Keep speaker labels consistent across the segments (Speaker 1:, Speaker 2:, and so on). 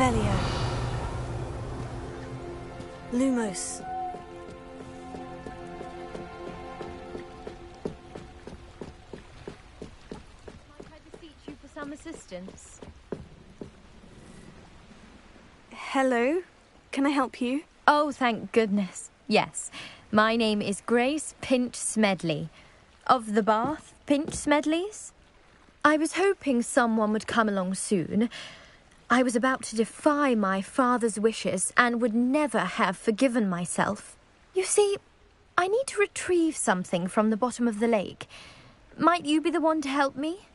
Speaker 1: Revelio. Lumos.
Speaker 2: Might I beseech you for some assistance?
Speaker 1: Hello? Can I help you?
Speaker 2: Oh, thank goodness. Yes. My name is Grace Pinch Smedley. Of the Bath Pinch Smedleys? I was hoping someone would come along soon. I was about to defy my father's wishes and would never have forgiven myself. You see, I need to retrieve something from the bottom of the lake. Might you be the one to help me?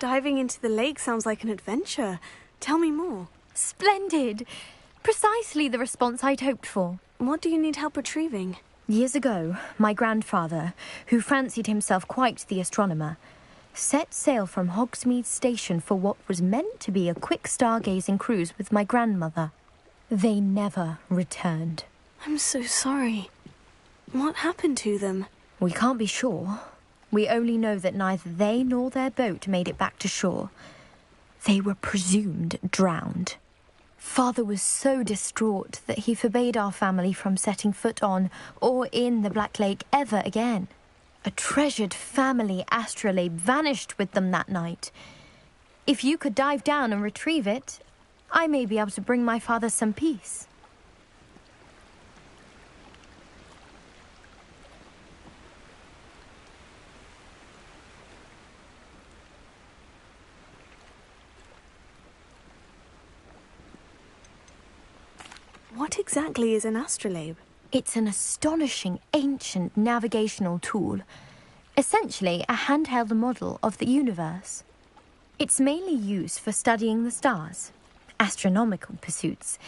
Speaker 1: Diving into the lake sounds like an adventure. Tell me more.
Speaker 2: Splendid! Precisely the response I'd hoped for.
Speaker 1: What do you need help retrieving?
Speaker 2: Years ago, my grandfather, who fancied himself quite the astronomer, set sail from Hogsmeade Station for what was meant to be a quick stargazing cruise with my grandmother. They never returned.
Speaker 1: I'm so sorry. What happened to them?
Speaker 2: We can't be sure. We only know that neither they nor their boat made it back to shore. They were presumed drowned. Father was so distraught that he forbade our family from setting foot on or in the Black Lake ever again. A treasured family astrolabe vanished with them that night. If you could dive down and retrieve it, I may be able to bring my father some peace.
Speaker 1: What exactly is an astrolabe?
Speaker 2: It's an astonishing ancient navigational tool, essentially a handheld model of the universe. It's mainly used for studying the stars, astronomical pursuits,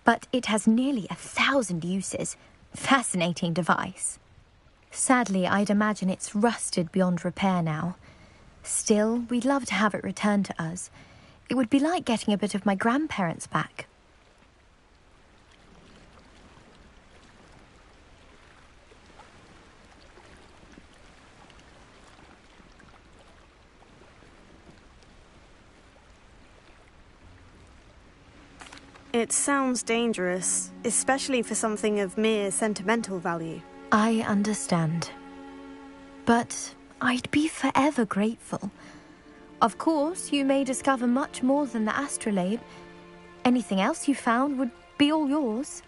Speaker 2: but it has nearly 1,000 uses. Fascinating device. Sadly, I'd imagine it's rusted beyond repair now. Still, we'd love to have it returned to us. It would be like getting a bit of my grandparents back.
Speaker 1: It sounds dangerous, especially for something of mere sentimental value.
Speaker 2: I understand. But I'd be forever grateful. Of course, you may discover much more than the astrolabe. Anything else you found would be all yours.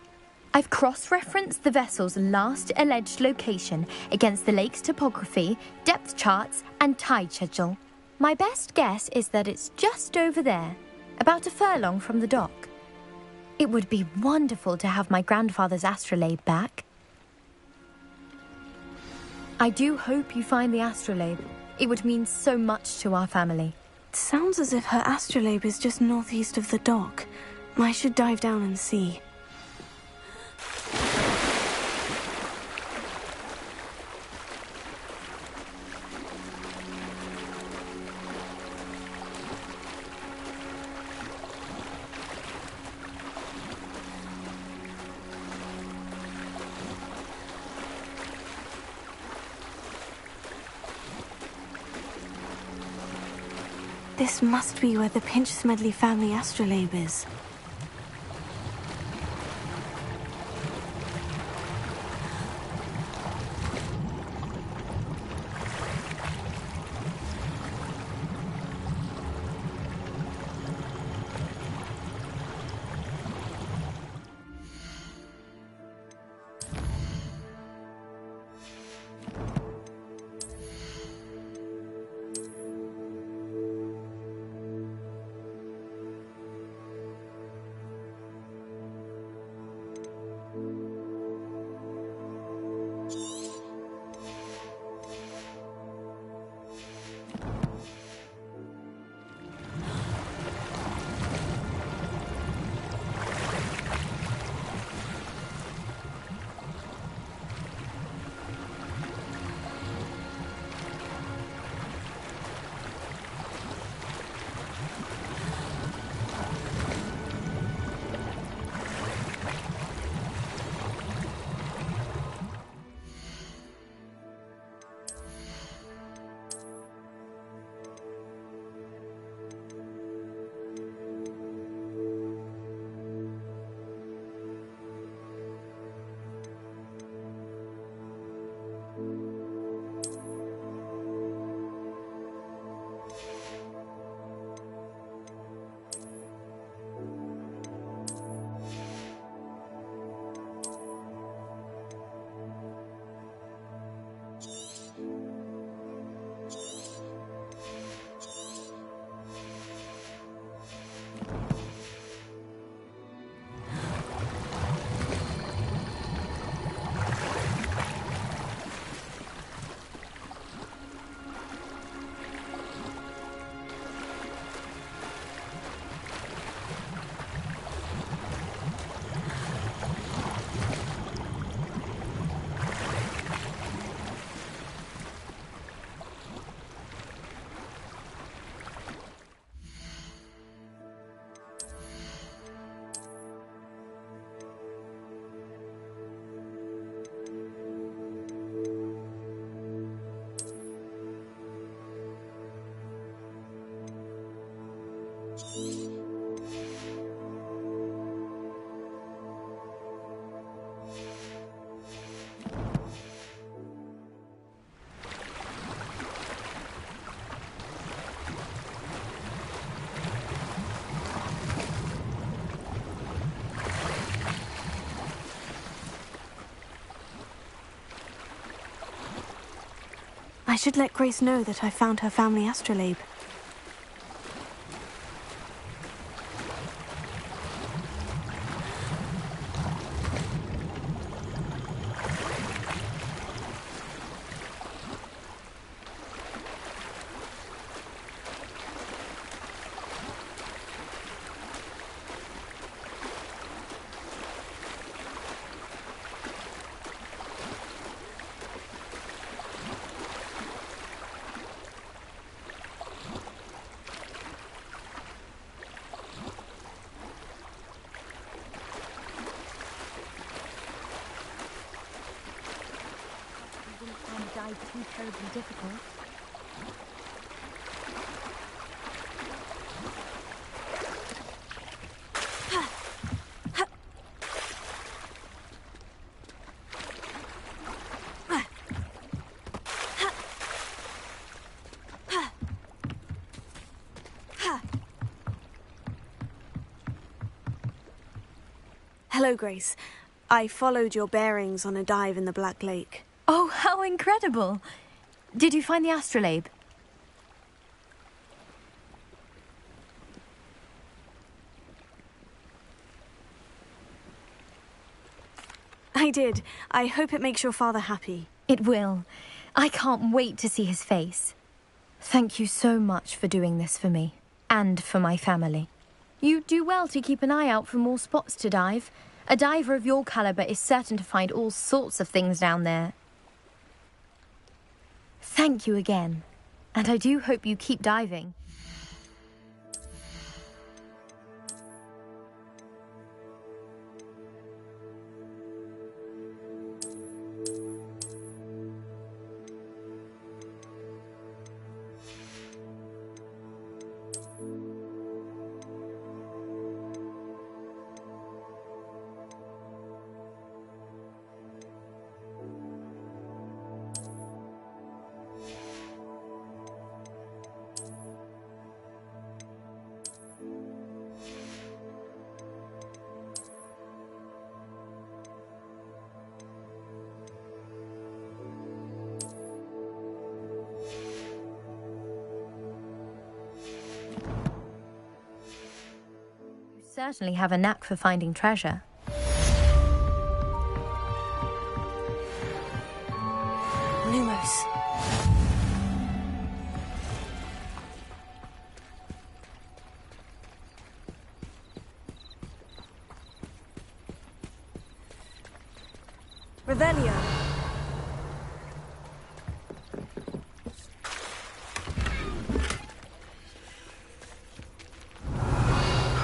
Speaker 2: I've cross-referenced the vessel's last alleged location against the lake's topography, depth charts, and tide schedule. My best guess is that it's just over there, about a furlong from the dock. It would be wonderful to have my grandfather's astrolabe back. I do hope you find the astrolabe. It would mean so much to our family.
Speaker 1: It sounds as if her astrolabe is just northeast of the dock. I should dive down and see. This must be where the Pinch Smedley family astrolabe is. I should let Grace know that I found her family astrolabe.
Speaker 2: Too terribly difficult.
Speaker 1: Hello, Grace. I followed your bearings on a dive in the Black Lake.
Speaker 2: Oh, how incredible! Did you find the astrolabe?
Speaker 1: I did. I hope it makes your father happy.
Speaker 2: It will. I can't wait to see his face. Thank you so much for doing this for me, and for my family. You do well to keep an eye out for more spots to dive. A diver of your caliber is certain to find all sorts of things down there. Thank you again, and I do hope you keep diving. Certainly have a knack for finding treasure.
Speaker 1: Lumos. Revelio.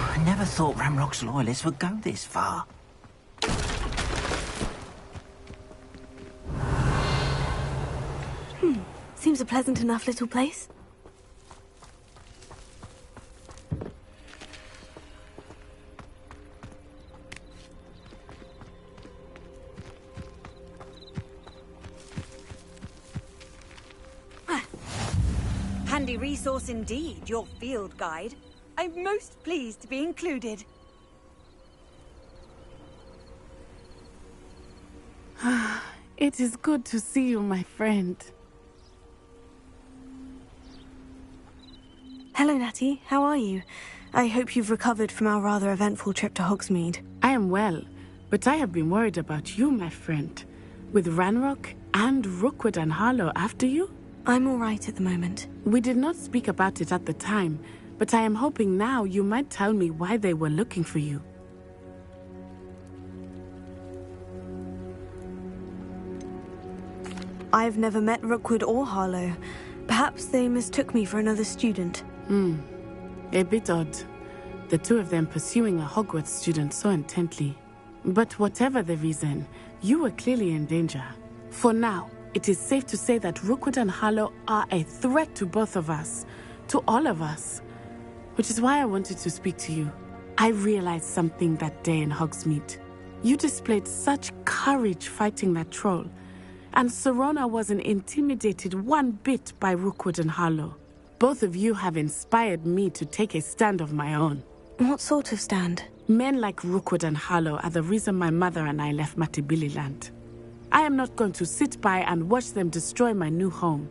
Speaker 3: I never thought Ramrock's loyalists would go this far.
Speaker 1: Seems a pleasant enough little place.
Speaker 4: Handy resource indeed, your field guide. I'm most pleased to be included.
Speaker 5: It is good to see you, my friend.
Speaker 1: Hello, Natty. How are you? I hope you've recovered from our rather eventful trip to Hogsmeade.
Speaker 5: I am well, but I have been worried about you, my friend. With Ranrock and Rookwood and Harlow after you?
Speaker 1: I'm all right at the moment.
Speaker 5: We did not speak about it at the time, but I am hoping now you might tell me why they were looking for you.
Speaker 1: I've never met Rookwood or Harlow. Perhaps they mistook me for another student.
Speaker 5: A bit odd. The two of them pursuing a Hogwarts student so intently. But whatever the reason, you were clearly in danger. For now, it is safe to say that Rookwood and Harlow are a threat to both of us. To all of us. Which is why I wanted to speak to you. I realized something that day in Hogsmeade. You displayed such courage fighting that troll. And Serona wasn't intimidated one bit by Rookwood and Harlow. Both of you have inspired me to take a stand of my own.
Speaker 1: What sort of stand?
Speaker 5: Men like Rookwood and Harlow are the reason my mother and I left Matibili land. I am not going to sit by and watch them destroy my new home.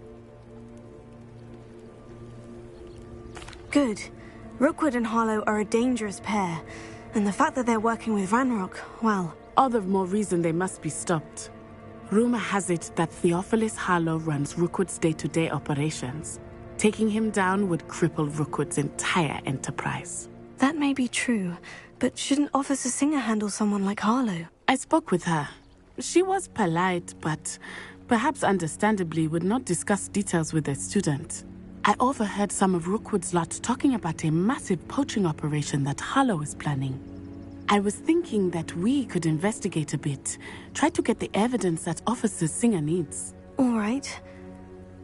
Speaker 1: Good. Rookwood and Harlow are a dangerous pair, and the fact that they're working with Ranrock, well...
Speaker 5: All the more reason they must be stopped. Rumor has it that Theophilus Harlow runs Rookwood's day-to-day operations. Taking him down would cripple Rookwood's entire enterprise.
Speaker 1: That may be true, but shouldn't Officer Singer handle someone like Harlow?
Speaker 5: I spoke with her. She was polite, but perhaps understandably would not discuss details with a student. I overheard some of Rookwood's lot talking about a massive poaching operation that Harlow is planning. I was thinking that we could investigate a bit, try to get the evidence that Officer Singer needs.
Speaker 1: All right.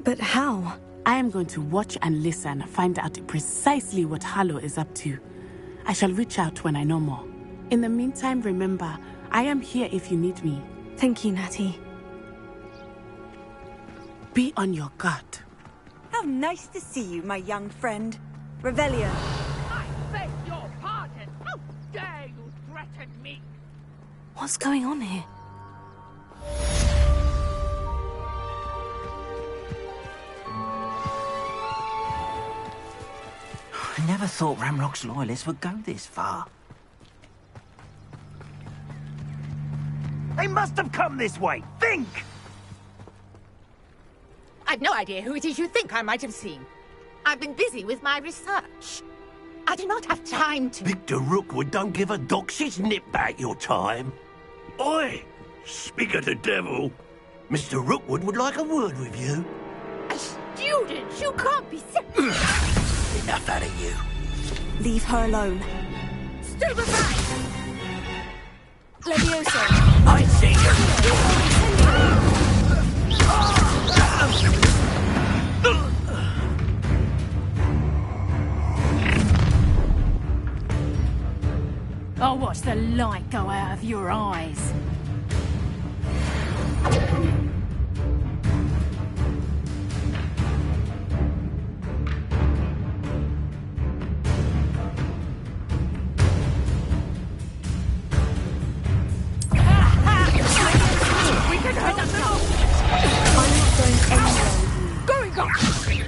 Speaker 1: But how?
Speaker 5: I am going to watch and listen, find out precisely what Harlow is up to. I shall reach out when I know more. In the meantime, remember, I am here if you need me.
Speaker 1: Thank you, Natty.
Speaker 5: Be on your guard.
Speaker 4: How nice to see you, my young friend. Revelio.
Speaker 6: I beg your pardon. How dare you threaten me?
Speaker 1: What's going on here?
Speaker 3: I never thought Ramrock's loyalists would go this far.
Speaker 7: They must have come this way. Think!
Speaker 6: I've no idea who it is you think I might have seen. I've been busy with my research. I do not have time to...
Speaker 7: Victor Rookwood don't give a doxy's nip back your time. Oi! Speak of the devil. Mr. Rookwood would like a word with you.
Speaker 6: A student? You can't be serious.
Speaker 7: Enough out of you.
Speaker 4: Leave her alone.
Speaker 6: Stupefy!
Speaker 4: Levioso.
Speaker 7: I see you.
Speaker 6: I'll watch the light go out of your eyes.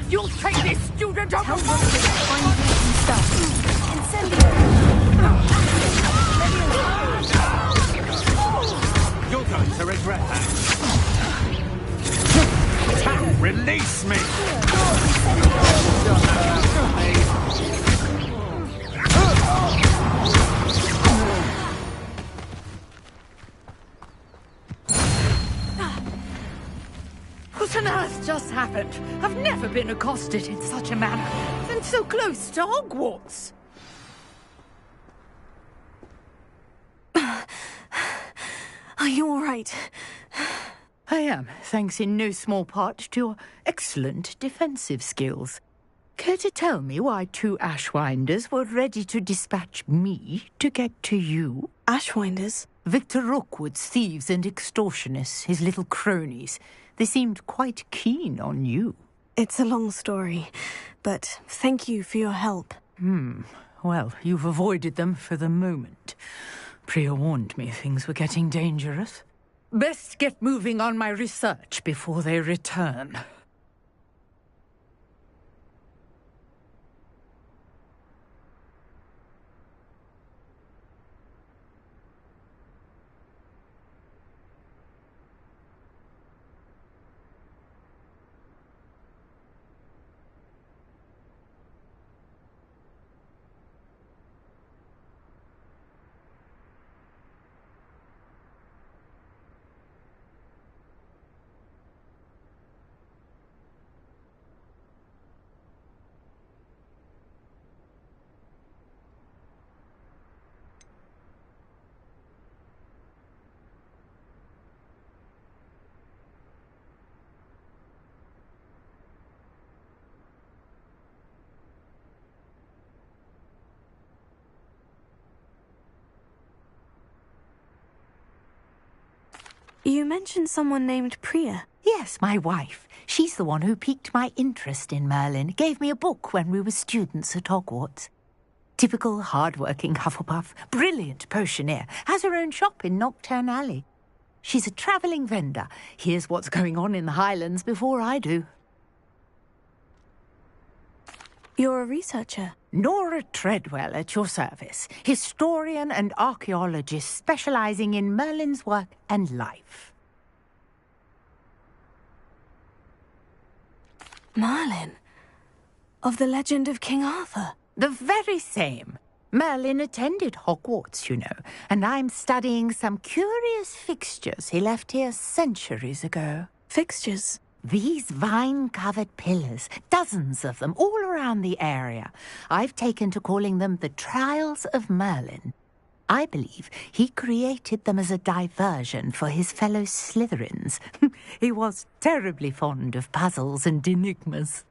Speaker 6: You'll take this student off of
Speaker 8: You're going to regret that. Release me!
Speaker 6: What on earth just happened? I've never been accosted in such a manner, and so close to Hogwarts.
Speaker 1: Are you all right?
Speaker 9: I am, thanks in no small part to your excellent defensive skills. Care to tell me why two Ashwinders were ready to dispatch me to get to you?
Speaker 1: Ashwinders?
Speaker 9: Victor Rookwood's thieves and extortionists, his little cronies. They seemed quite keen on you.
Speaker 1: It's a long story, but thank you for your help.
Speaker 9: Well, you've avoided them for the moment. Priya warned me things were getting dangerous. Best get moving on my research before they return.
Speaker 1: You mentioned someone named Priya.
Speaker 9: Yes, my wife. She's the one who piqued my interest in Merlin. Gave me a book when we were students at Hogwarts. Typical hard-working Hufflepuff, brilliant potioneer, has her own shop in Knockturn Alley. She's a travelling vendor. Hears what's going on in the Highlands before I do.
Speaker 1: You're a researcher?
Speaker 9: Nora Treadwell at your service, historian and archaeologist specializing in Merlin's work and life.
Speaker 1: Merlin? Of the legend of King Arthur?
Speaker 9: The very same. Merlin attended Hogwarts, you know, and I'm studying some curious fixtures he left here centuries ago.
Speaker 1: Fixtures?
Speaker 9: These vine-covered pillars, dozens of them, all around the area. I've taken to calling them the Trials of Merlin. I believe he created them as a diversion for his fellow Slytherins. He was terribly fond of puzzles and enigmas.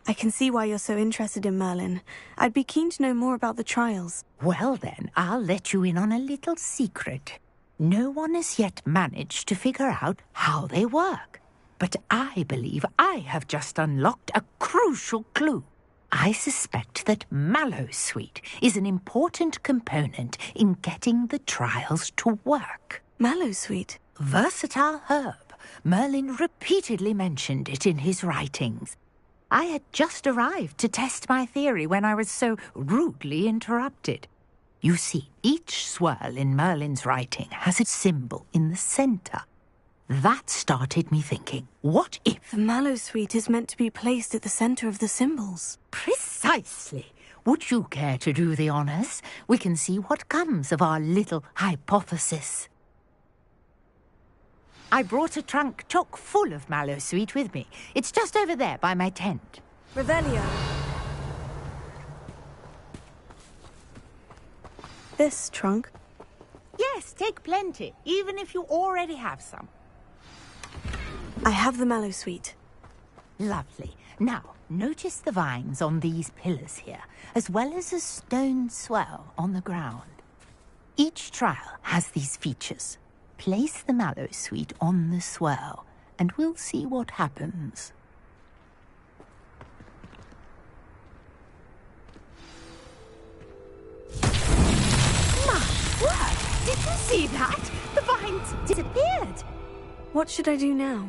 Speaker 1: I can see why you're so interested in Merlin. I'd be keen to know more about the trials.
Speaker 9: Well then, I'll let you in on a little secret. No one has yet managed to figure out how they work. But I believe I have just unlocked a crucial clue. I suspect that mallowsweet is an important component in getting the trials to work.
Speaker 1: Mallowsweet?
Speaker 9: Versatile herb. Merlin repeatedly mentioned it in his writings. I had just arrived to test my theory when I was so rudely interrupted. You see, each swirl in Merlin's writing has a symbol in the center. That started me thinking, what if...
Speaker 1: The mallowsweet is meant to be placed at the center of the symbols.
Speaker 9: Precisely. Would you care to do the honors? We can see what comes of our little hypothesis. I brought a trunk chock full of mallowsweet with me. It's just over there by my tent.
Speaker 1: Revelio. This trunk?
Speaker 9: Yes, take plenty, even if you already have some.
Speaker 1: I have the mallowsweet.
Speaker 9: Lovely. Now, notice the vines on these pillars here, as well as a stone swell on the ground. Each trial has these features. Place the mallowsweet on the swell, and we'll see what happens. My word! Did you see that? The vines disappeared.
Speaker 1: What should I do now?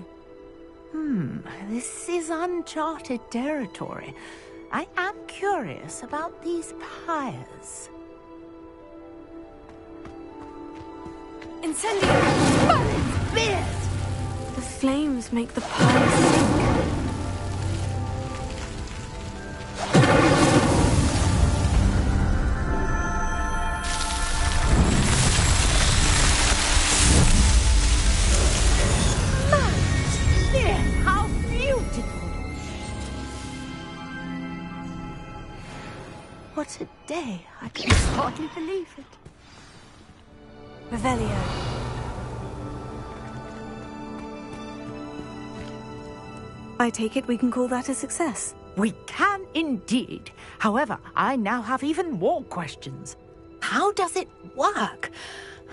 Speaker 9: This is uncharted territory. I am curious about these pyres.
Speaker 1: Incendio!
Speaker 9: Merlin's beard!
Speaker 1: The flames make the pyre sink.
Speaker 9: Merlin's beard! How beautiful! What a day! I can hardly believe it.
Speaker 1: Revelio. I take it we can call that a success.
Speaker 9: We can indeed. However, I now have even more questions. How does it work?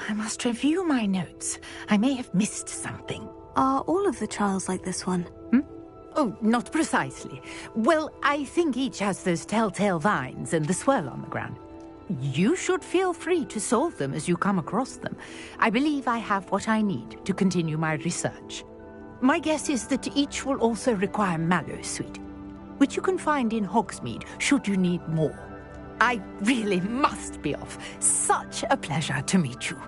Speaker 9: I must review my notes. I may have missed something.
Speaker 1: Are all of the trials like this one?
Speaker 9: Oh, not precisely. Well, I think each has those telltale vines and the swirl on the ground. You should feel free to solve them as you come across them. I believe I have what I need to continue my research. My guess is that each will also require mallowsweet, which you can find in Hogsmeade should you need more. I really must be off. Such a pleasure to meet you.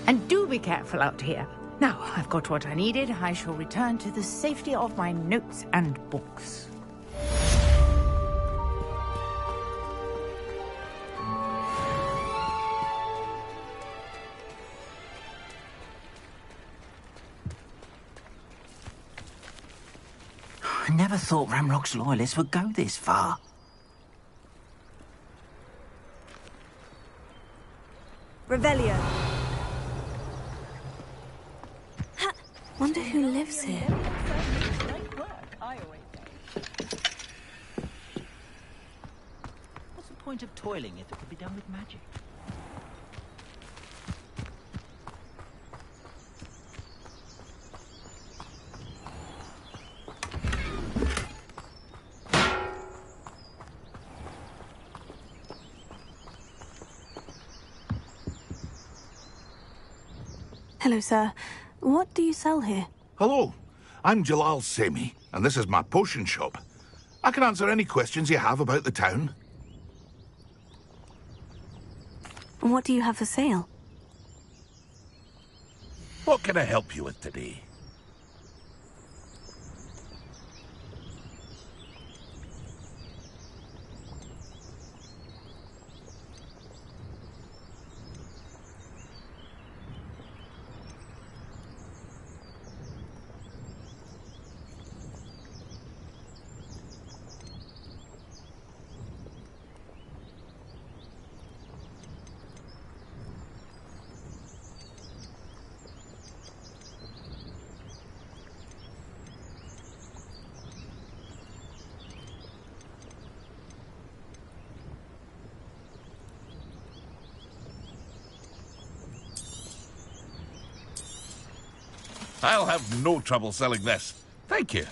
Speaker 9: And do be careful out here. Now, I've got what I needed. I shall return to the safety of my notes and books.
Speaker 3: I never thought Ramrock's loyalists would go this far.
Speaker 1: Revelio. Wonder who lives here.
Speaker 3: What's the point of toiling if it could be done with magic?
Speaker 1: Hello, sir. What do you sell here?
Speaker 10: Hello. I'm Jalal Semi, and this is my potion shop. I can answer any questions you have about the town.
Speaker 1: And what do you have for sale?
Speaker 10: What can I help you with today?
Speaker 11: I'll have no trouble selling this. Thank you.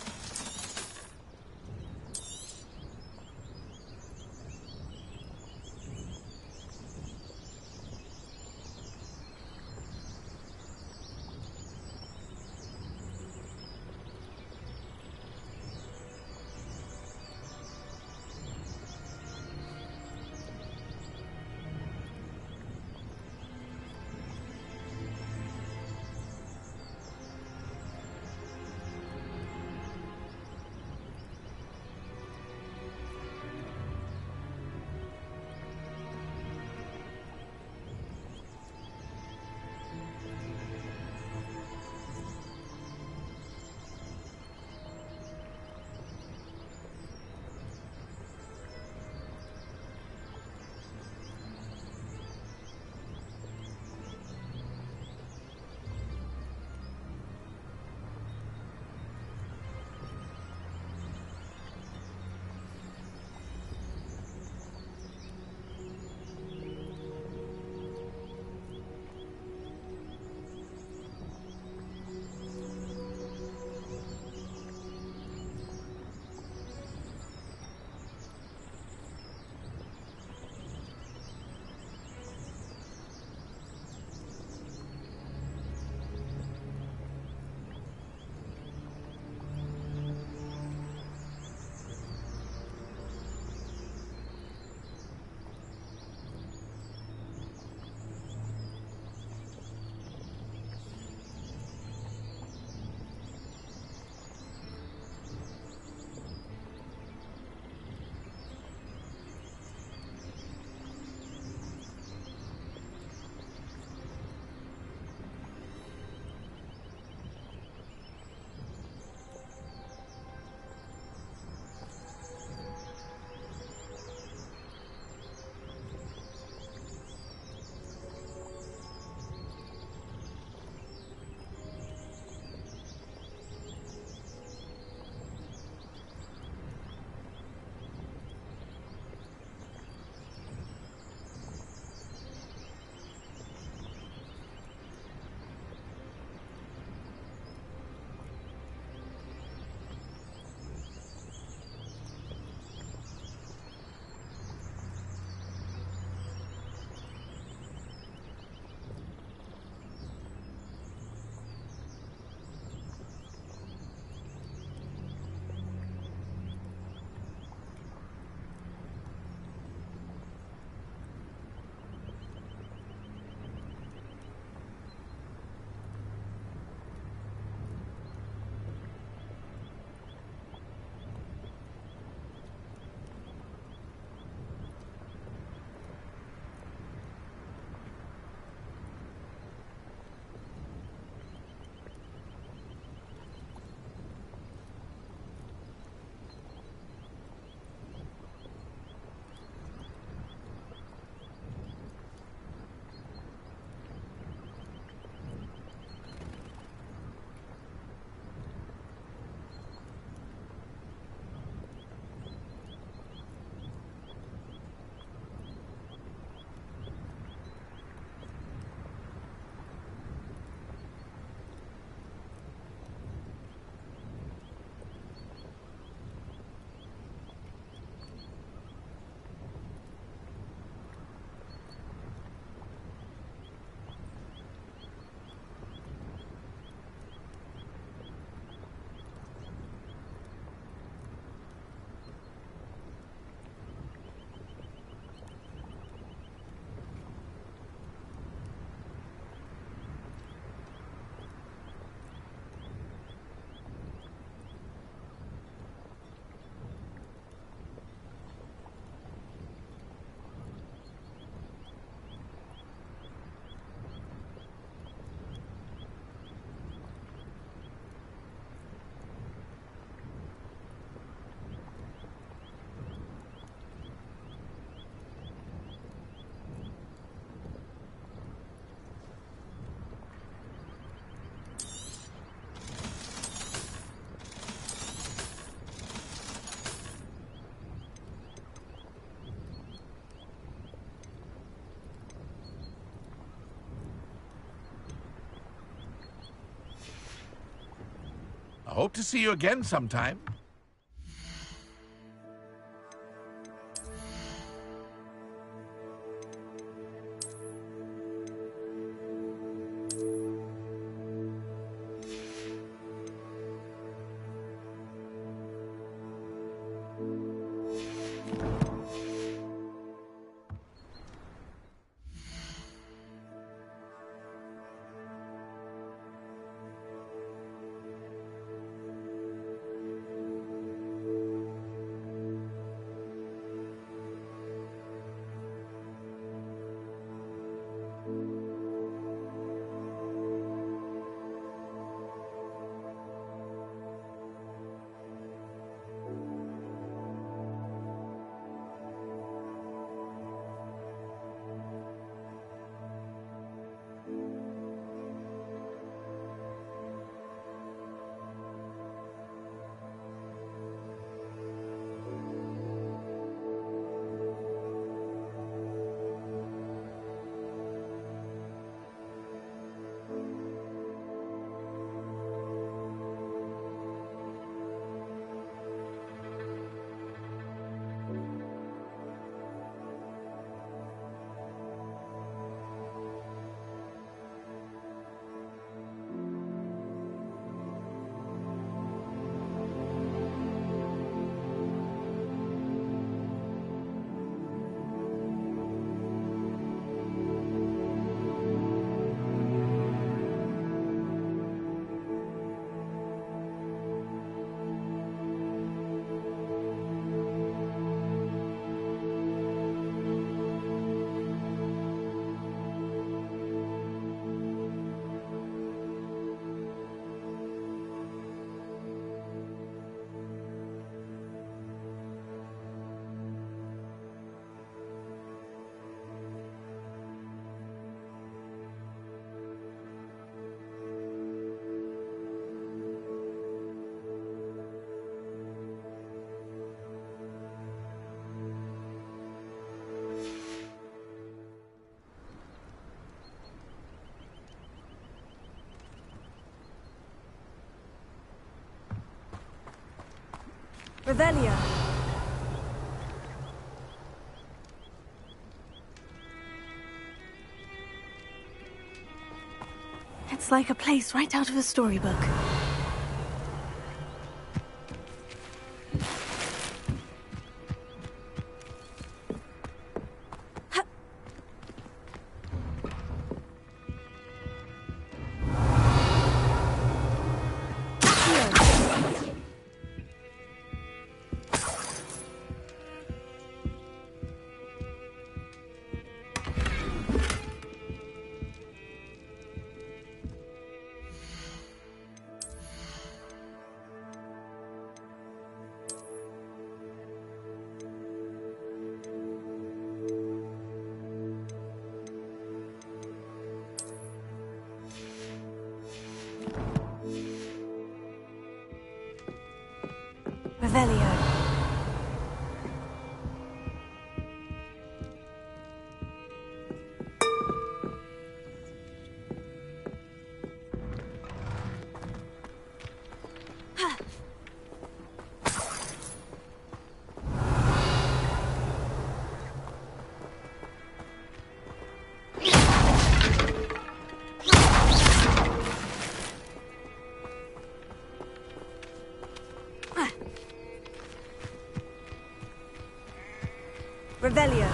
Speaker 11: Hope to see you again sometime.
Speaker 1: Revelio. It's like a place right out of a storybook. Revelio. Revelio.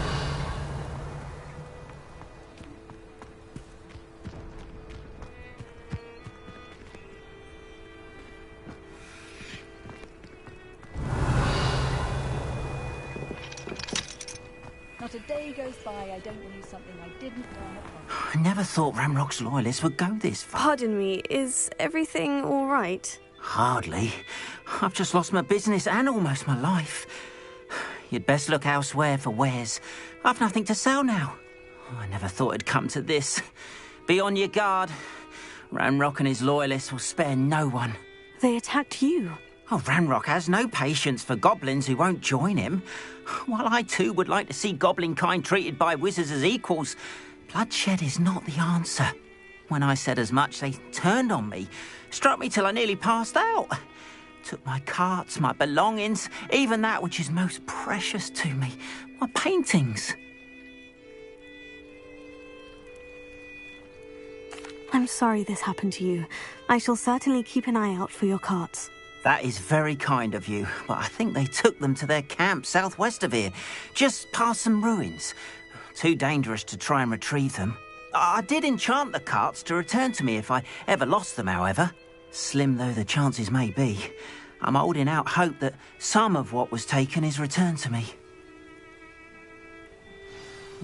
Speaker 12: Not a day goes by I don't believe something I didn't learn at home.
Speaker 3: I never thought Ramrock's loyalists would go this far.
Speaker 1: Pardon me, is everything all right?
Speaker 3: Hardly. I've just lost my business and almost my life. You'd best look elsewhere for wares. I've nothing to sell now. I never thought it'd come to this. Be on your guard. Ramrock and his loyalists will spare no one.
Speaker 1: They attacked you.
Speaker 3: Oh, Ramrock has no patience for goblins who won't join him. While I too would like to see goblin kind treated by wizards as equals, bloodshed is not the answer. When I said as much, they turned on me, struck me till I nearly passed out. Took my carts, my belongings, even that which is most precious to me, my paintings.
Speaker 1: I'm sorry this happened to you. I shall certainly keep an eye out for your carts.
Speaker 3: That is very kind of you, but I think they took them to their camp southwest of here, just past some ruins. Too dangerous to try and retrieve them. I did enchant the carts to return to me if I ever lost them, however. Slim though the chances may be, I'm holding out hope that some of what was taken is returned to me.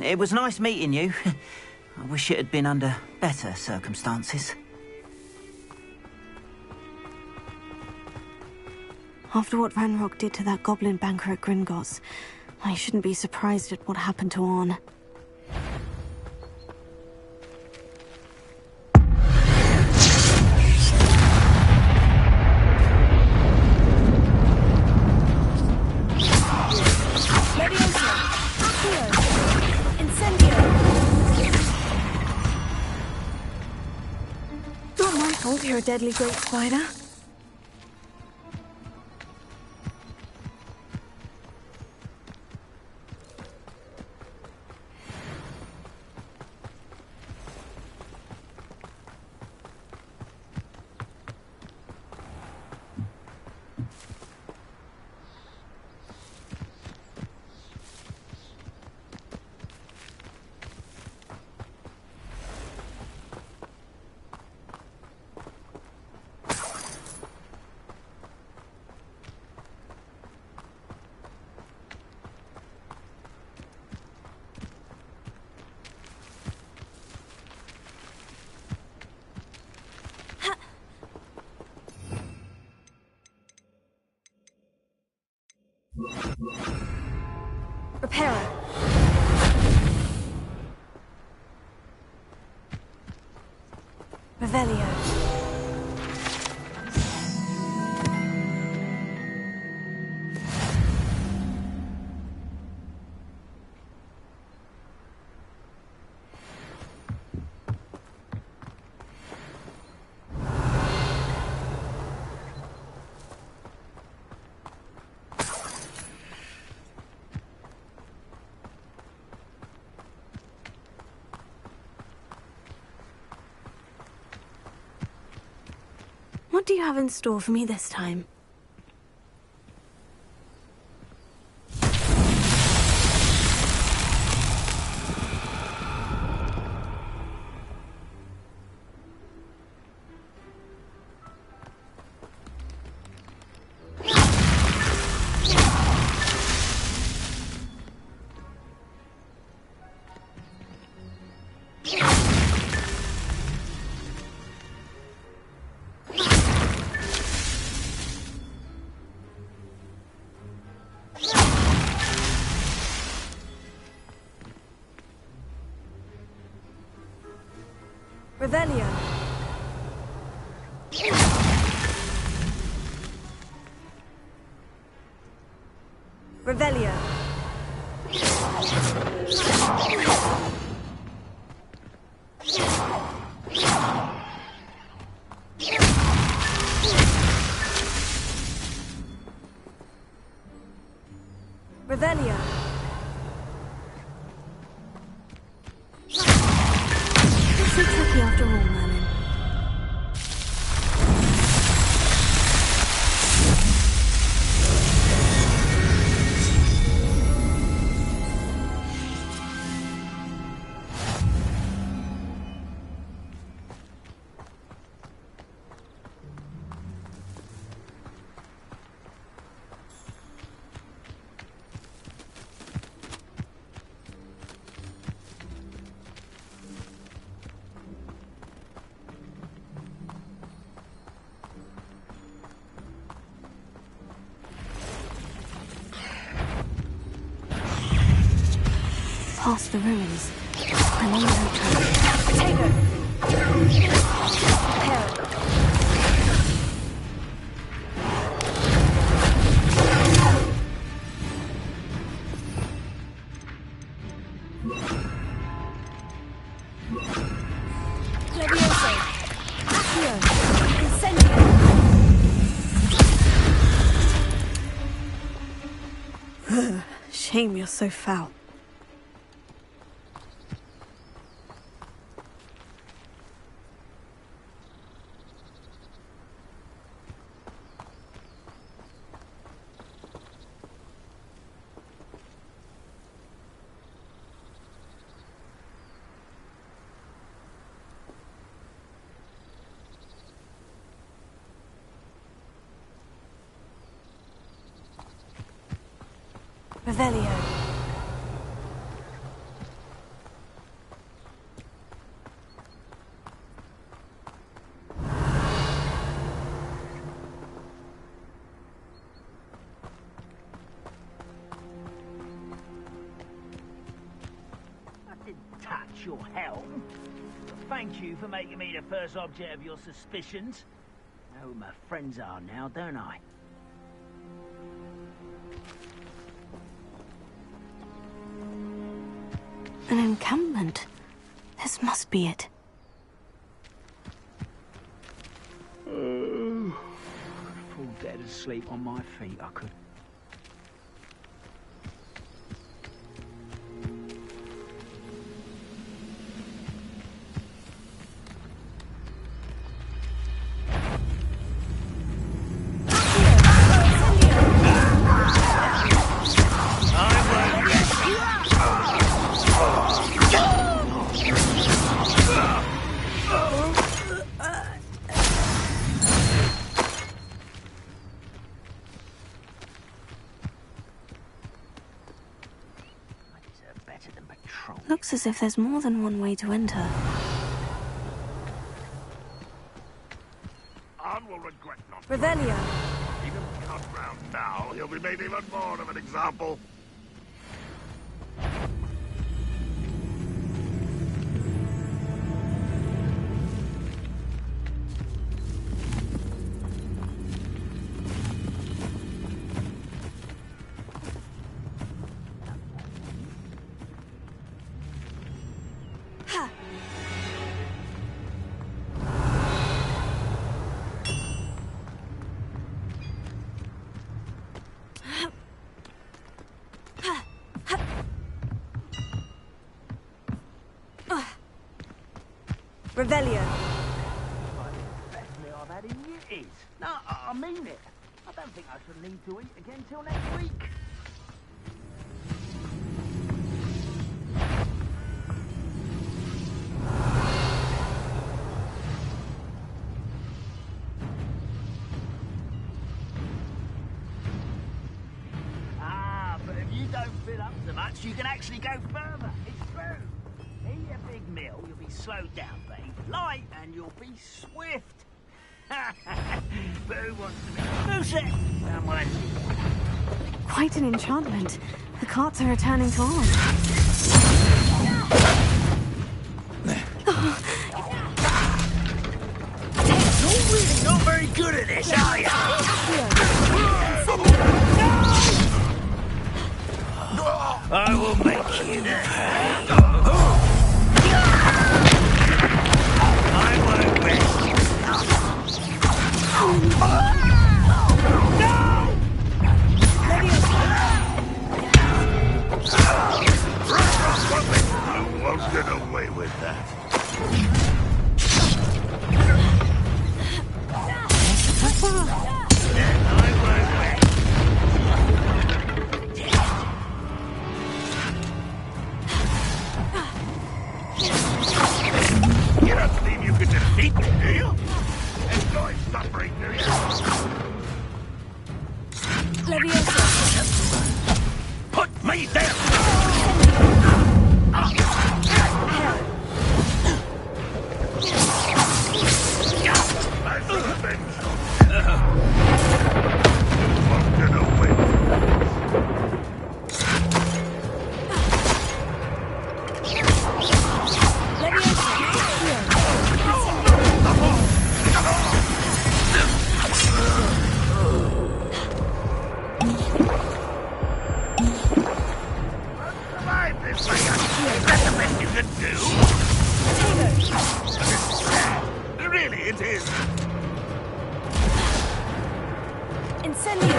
Speaker 3: It was nice meeting you. I wish it had been under better circumstances.
Speaker 1: After what Ranrock did to that goblin banker at Gringotts, I shouldn't be surprised at what happened to Orn. Not my fault you're a deadly great spider.
Speaker 2: Repairer.
Speaker 1: Revelio. What do you have in store for me this time? Revelio. Revelio. Revelio. It's so tricky after all, Merlin. Past the ruins. I'm on the road track.
Speaker 2: Potato. Repair. Leviosa.
Speaker 1: shame you're so foul. Revelio.
Speaker 13: I didn't touch your helm. Thank you for making me the first object of your suspicions. I know who my friends are now, don't I?
Speaker 1: An encampment. This must be it.
Speaker 13: Fall dead asleep on my feet, I could.
Speaker 1: Looks as if there's more than one way to enter.
Speaker 10: Anne will regret not.
Speaker 1: Revelio.
Speaker 10: Even cut round now, he'll be made even more of an example.
Speaker 4: Revelio.
Speaker 13: Best meal I've had in years. No, I mean it. I don't think I should need to eat again till next week. But if you don't fill up so much, you can actually go further. It's true. Eat a big meal, you'll be slowed down, but eat light and you'll be swift. But who wants to be Moosehead? Someone.
Speaker 1: Quite an enchantment. The carts are returning to arms.
Speaker 13: You're really not very good at this, are you? I will make you pay. I won't rest.
Speaker 10: You won't get away with that. You don't believe you can defeat me, do you? Enjoy suffering, do you?
Speaker 4: Leviosa.
Speaker 13: Put me down!
Speaker 10: Really, it is.
Speaker 4: Incendio.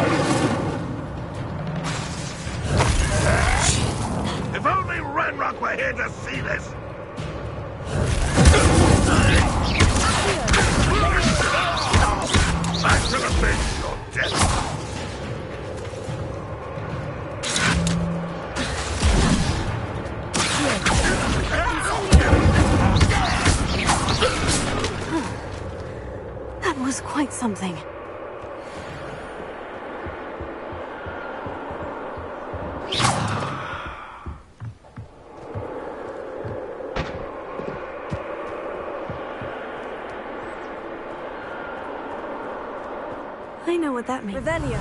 Speaker 7: Rock were here to see this! Back to the bench, your death!
Speaker 1: That was quite something. I know what that means.
Speaker 4: Revelio.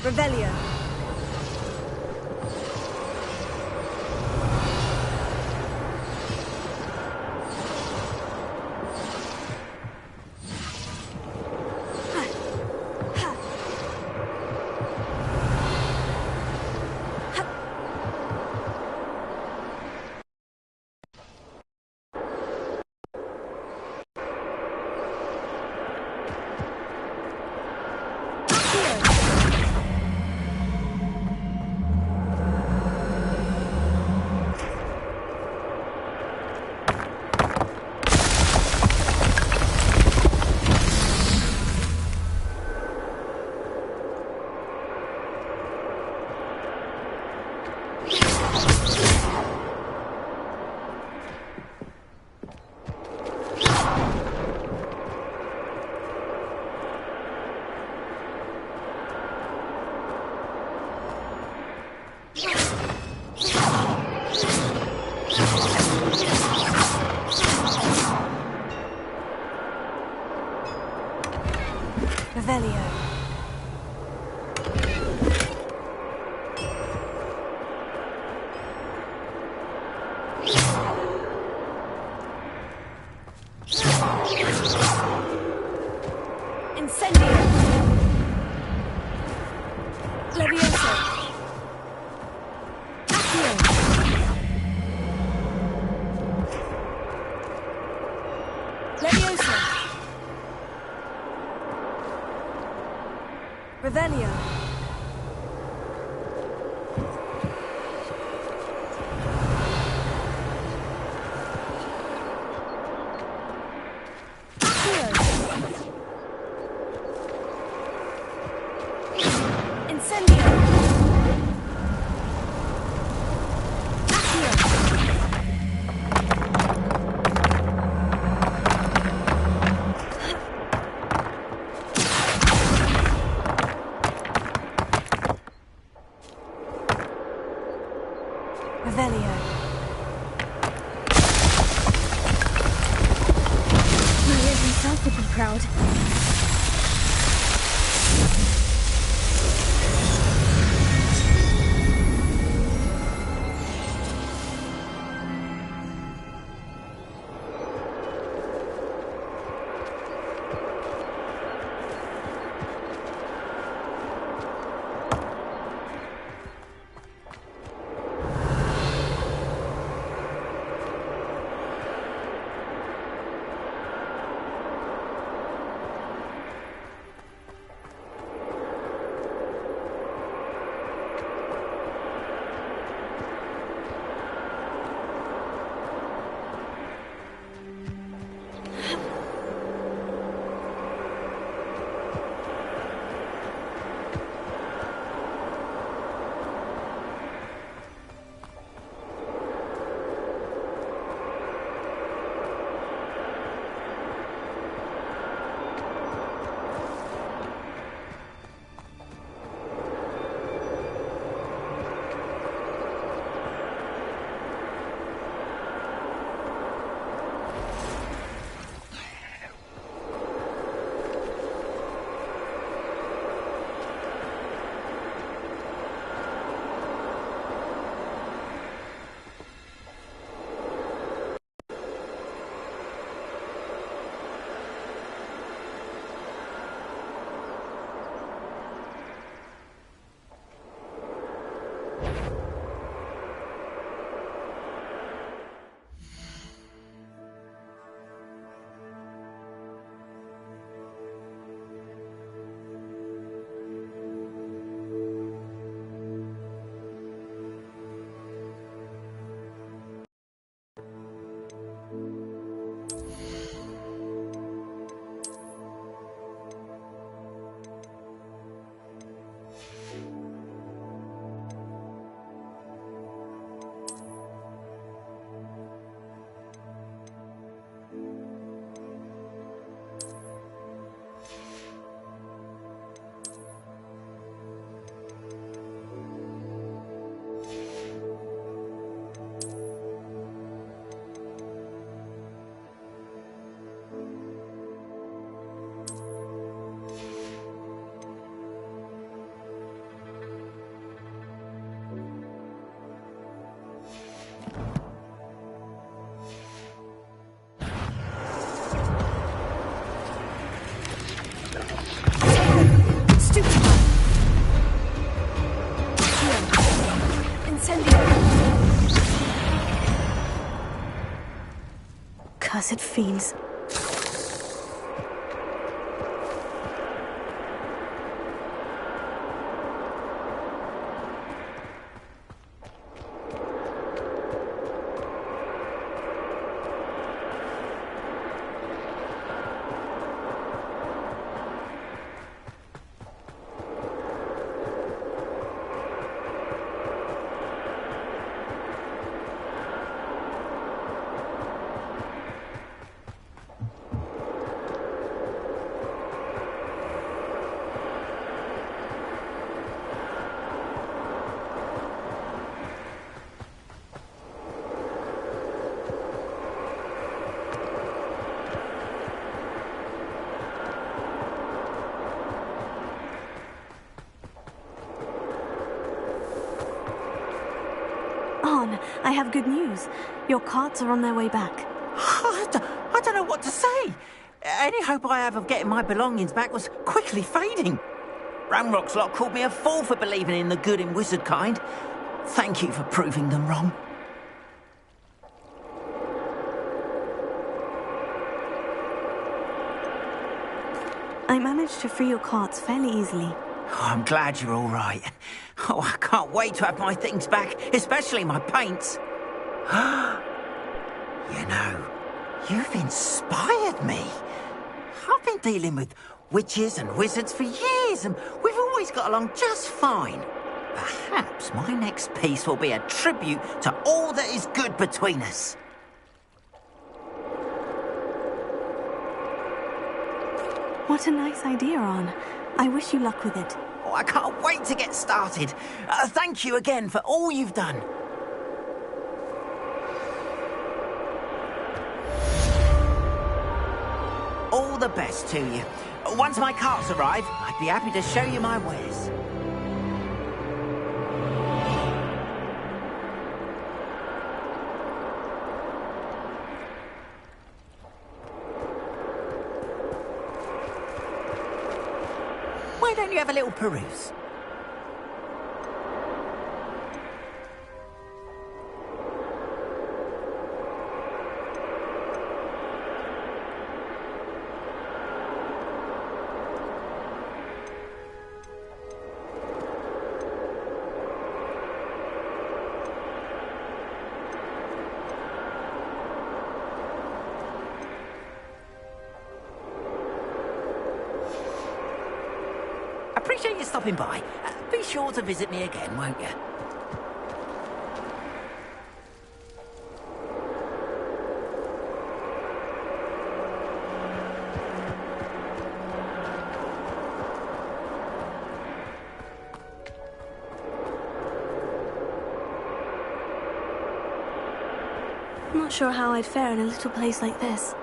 Speaker 4: Revelio. Revelio. Incendio. Levioso. Accio. Levioso. Revelio. Incendio. Revelio. My living self
Speaker 2: to be proud.
Speaker 1: Cursed fiends. I have good news. Your carts are on their way back.
Speaker 3: I don't know what to say. Any hope I have of getting my belongings back was quickly fading. Ranrock's lot called me a fool for believing in the good in wizard kind. Thank you for proving them wrong.
Speaker 1: I managed to free your carts fairly easily.
Speaker 3: Oh, I'm glad you're all right. Oh, I can't wait to have my things back, especially my paints. You know, you've inspired me. I've been dealing with witches and wizards for years, and we've always got along just fine. Perhaps my next piece will be a tribute to all that is good between us.
Speaker 1: What a nice idea, Arn. I wish you luck with it.
Speaker 3: Oh, I can't wait to get started. Thank you again for all you've done. All the best to you. Once my carts arrive, I'd be happy to show you my wares. Why don't you have a little peruse? Appreciate you stopping by. Be sure to visit me again, won't you?
Speaker 1: I'm not sure how I'd fare in a little place like this.